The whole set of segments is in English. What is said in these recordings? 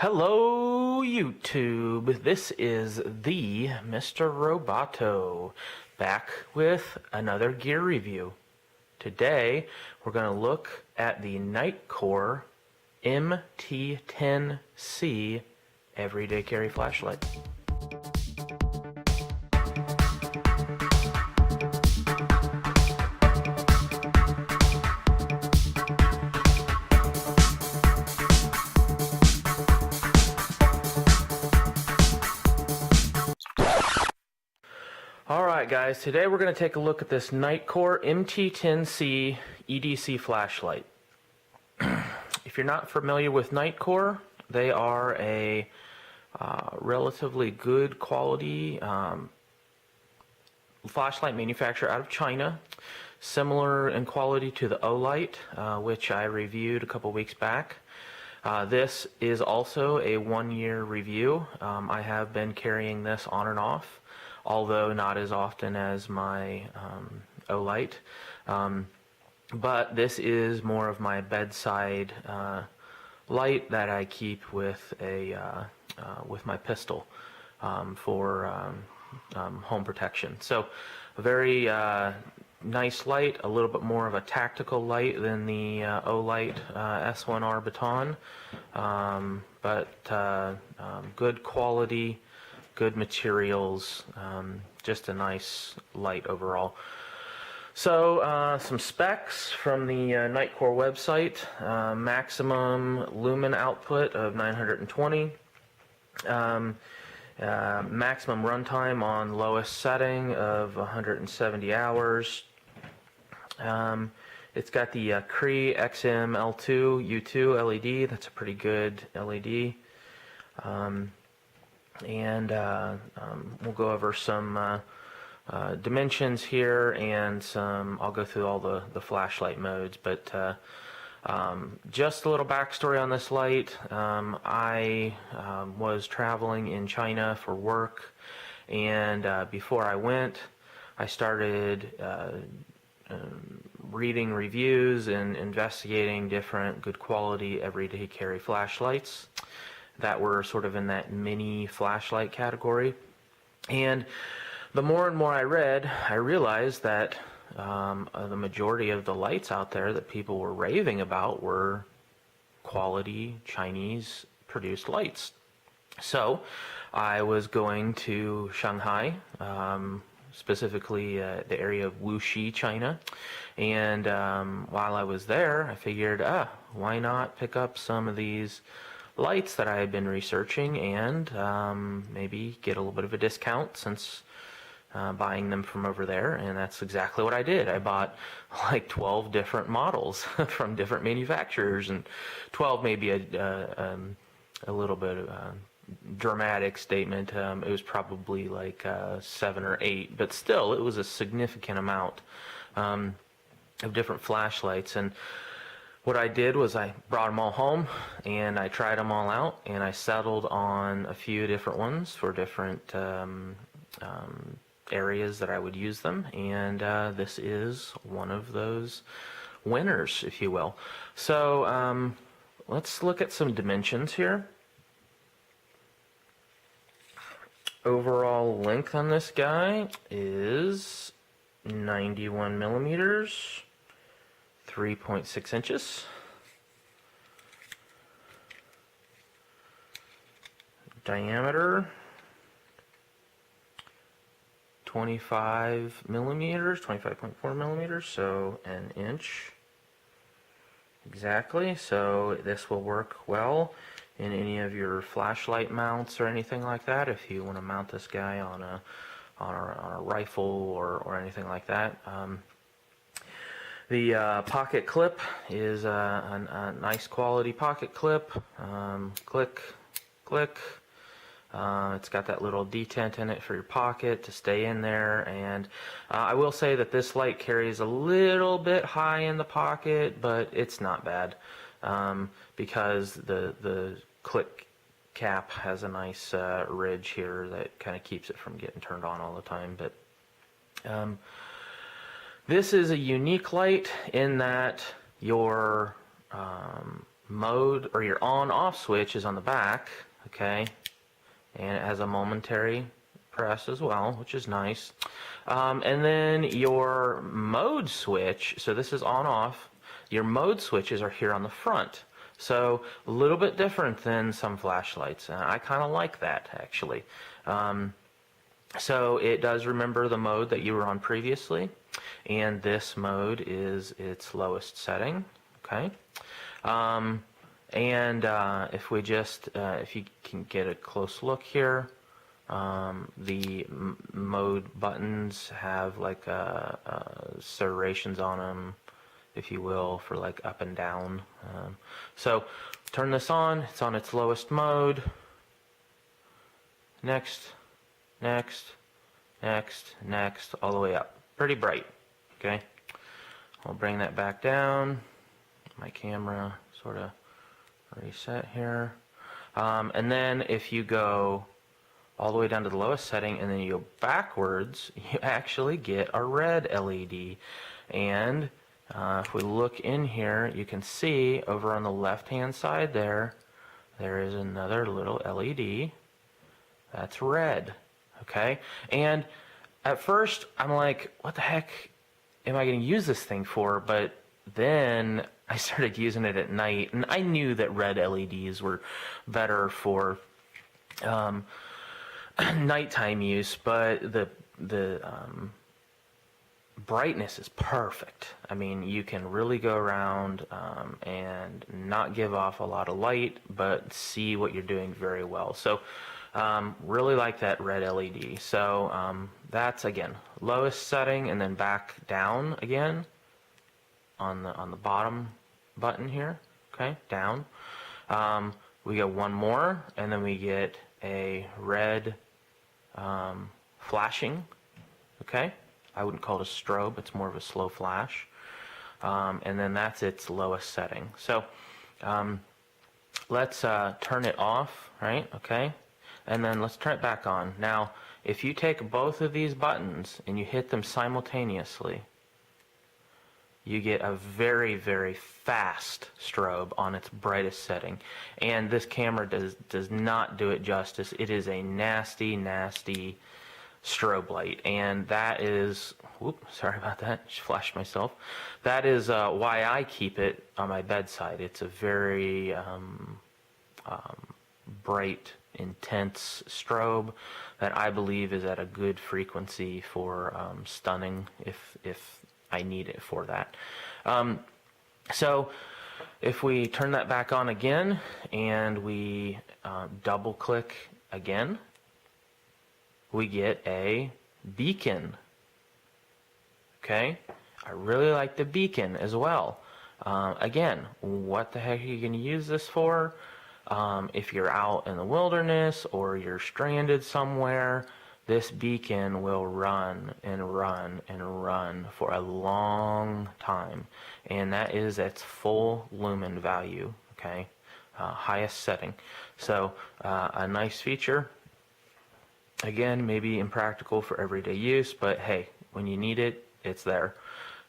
Hello YouTube, this is the Mr. Roboto, back with another gear review. Today we're going to look at the Nitecore MT10C everyday carry flashlight. Alright guys, today we're going to take a look at this Nitecore MT10C EDC flashlight. If you're not familiar with Nitecore, they are a relatively good quality flashlight manufacturer out of China, similar in quality to the Olight, which I reviewed a couple weeks back. This is also a 1-year review. I have been carrying this on and off, although not as often as my Olight. But this is more of my bedside light that I keep with my pistol for home protection. So a very nice light, a little bit more of a tactical light than the Olight S1R baton, but good quality, good materials, just a nice light overall. So some specs from the Nitecore website: maximum lumen output of 920, maximum runtime on lowest setting of 170 hours. It's got the Cree XM-L2 U2 LED. That's a pretty good LED. We'll go over some dimensions here, and I'll go through all the flashlight modes, but just a little backstory on this light. I was traveling in China for work, and before I went, I started reading reviews and investigating different good quality everyday carry flashlights that were sort of in that mini flashlight category. And the more and more I read, I realized that the majority of the lights out there that people were raving about were quality Chinese produced lights. So I was going to Shanghai, specifically the area of Wuxi, China, and while I was there, I figured, why not pick up some of these lights that I had been researching and maybe get a little bit of a discount since buying them from over there. And that's exactly what I did. I bought like 12 different models from different manufacturers, and 12 maybe a little bit dramatic statement. It was probably like 7 or 8, but still it was a significant amount of different flashlights. And what I did was I brought them all home and I tried them all out, and I settled on a few different ones for different areas that I would use them, and this is one of those winners, if you will. So let's look at some dimensions here. Overall length on this guy is 91 millimeters, 3.6 inches. Diameter 25 millimeters, 25.4 millimeters, so an inch exactly. So this will work well in any of your flashlight mounts or anything like that, if you want to mount this guy on a rifle or anything like that. The pocket clip is a nice quality pocket clip. Click, click. It's got that little detent in it for your pocket to stay in there, and I will say that this light carries a little bit high in the pocket, but it's not bad because the click cap has a nice ridge here that kind of keeps it from getting turned on all the time. But this is a unique light in that your mode, or your on-off switch is on the back, okay, and it has a momentary press as well, which is nice. And then your mode switch, so this is on-off, your mode switches are here on the front. So a little bit different than some flashlights. I kind of like that, actually. So it does remember the mode that you were on previously, and this mode is its lowest setting, okay? If we just, if you can get a close look here, the mode buttons have like serrations on them, if you will, for like up and down. So turn this on, it's on its lowest mode. Next, next, next, next, all the way up. Pretty bright, okay? I'll bring that back down. My camera sort of reset here. And then if you go all the way down to the lowest setting and then you go backwards, you actually get a red LED. And if we look in here, you can see over on the left hand side there is another little LED that's red, okay? And at first I'm like, what the heck am I going to use this thing for? But then I started using it at night, and I knew that red LEDs were better for nighttime use, but the brightness is perfect. I mean, you can really go around and not give off a lot of light, but see what you're doing very well. So really like that red LED. So that's, again, lowest setting, and then back down again on the bottom button here, okay, down. We get one more, and then we get a red flashing, okay? I wouldn't call it a strobe, it's more of a slow flash. And then that's its lowest setting. So let's turn it off, right, okay? And then let's turn it back on. Now, if you take both of these buttons and you hit them simultaneously, you get a very, very fast strobe on its brightest setting. And this camera does not do it justice. It is a nasty, nasty strobe light. And that is, whoop, sorry about that, just flashed myself. That is why I keep it on my bedside. It's a very bright, intense strobe that I believe is at a good frequency for stunning if I need it for that. So if we turn that back on again and we double click again, we get a beacon. Okay, I really like the beacon as well. Again, what the heck are you going to use this for? If you're out in the wilderness or you're stranded somewhere, this beacon will run and run and run for a long time, and that is its full lumen value, okay, highest setting. So a nice feature. Again, maybe impractical for everyday use, but hey, when you need it, it's there.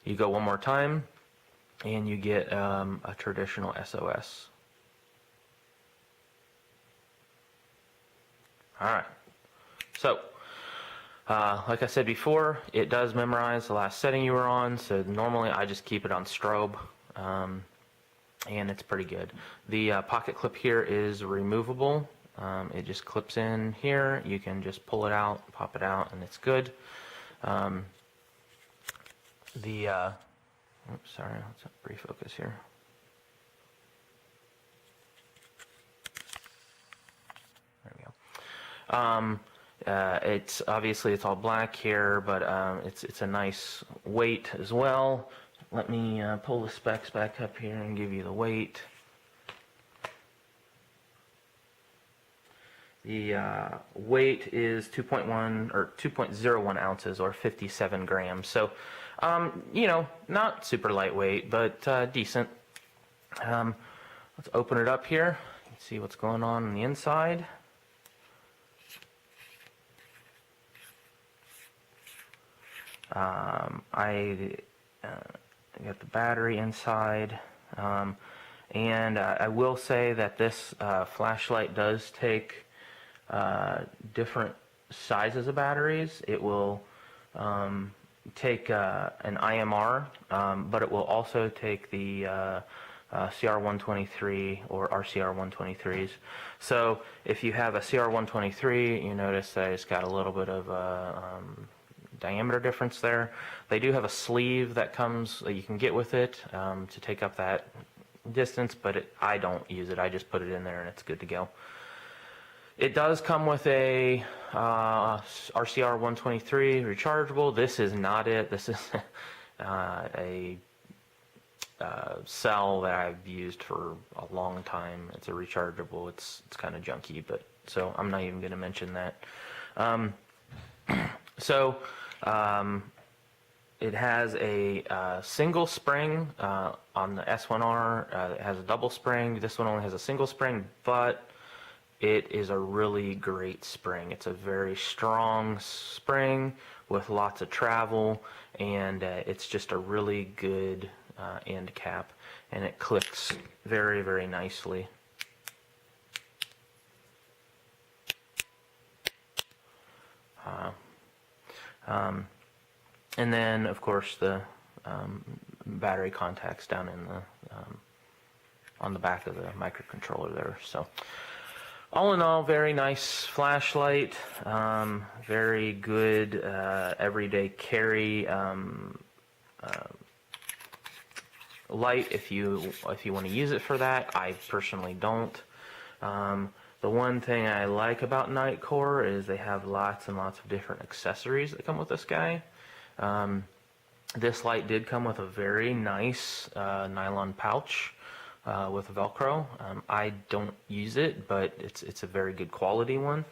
You go one more time and you get a traditional SOS. Alright, so like I said before, it does memorize the last setting you were on, so normally I just keep it on strobe, and it's pretty good. The pocket clip here is removable. It just clips in here. You can just pull it out, pop it out, and it's good. Oops, sorry, let's refocus here. There we go. It's obviously it's all black here, but it's a nice weight as well. Let me pull the specs back up here and give you the weight. The weight is 2.1 or 2.01 ounces or 57 grams. So, you know, not super lightweight, but decent. Let's open it up here and see what's going on the inside. I got the battery inside, And I will say that this flashlight does take different sizes of batteries. It will take an IMR, but it will also take the CR123 or RCR123s. So if you have a CR123, you notice that it's got a little bit of diameter difference there. They do have a sleeve that comes that you can get with it to take up that distance, but I don't use it. I just put it in there and it's good to go. It does come with a RCR123 rechargeable. This is not it. This is a cell that I've used for a long time. It's a rechargeable. It's kind of junky, but so I'm not even going to mention that. It has a single spring on the S1R. It has a double spring. This one only has a single spring, but it is a really great spring. It's a very strong spring with lots of travel, and it's just a really good end cap, and it clicks very, very nicely. And then, of course, the battery contacts down in the on the back of the microcontroller there. So, all in all, very nice flashlight. Very good everyday carry light if you want to use it for that. I personally don't. The one thing I like about Nitecore is they have lots and lots of different accessories that come with this guy. This light did come with a very nice nylon pouch with Velcro. I don't use it, but it's a very good quality one.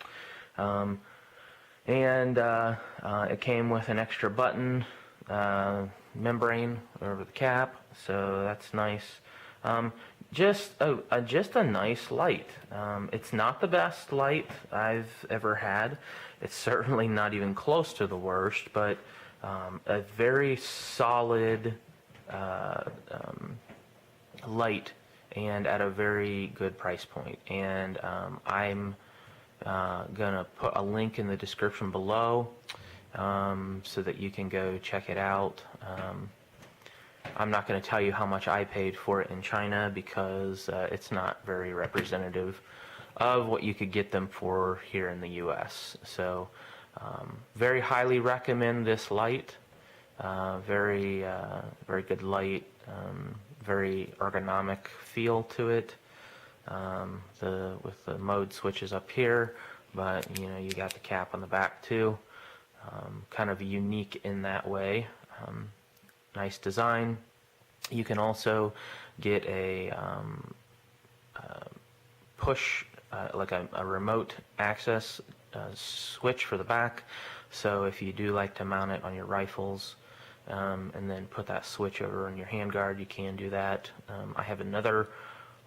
And it came with an extra button membrane over the cap, so that's nice. Just a nice light. It's not the best light I've ever had. It's certainly not even close to the worst, but a very solid light, and at a very good price point. And I'm gonna put a link in the description below so that you can go check it out. I'm not going to tell you how much I paid for it in China, because it's not very representative of what you could get them for here in the US. So very highly recommend this light. Very good light, very ergonomic feel to it. With the mode switches up here, but you got the cap on the back too. Kind of unique in that way. Nice design. You can also get a push, like a remote access switch for the back. So if you do like to mount it on your rifles and then put that switch over on your handguard, you can do that. I have another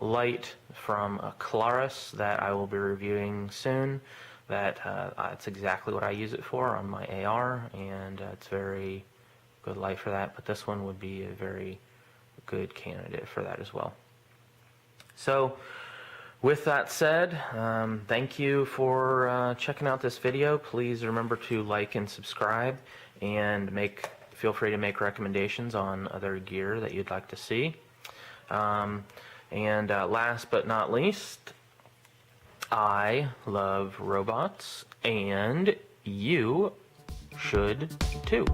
light from Claris that I will be reviewing soon. It's exactly what I use it for on my AR, and it's very good light for that. But this one would be a very good candidate for that as well. So with that said, thank you for checking out this video. Please remember to like and subscribe, and feel free to make recommendations on other gear that you'd like to see. And last but not least, I love robots, and you should too.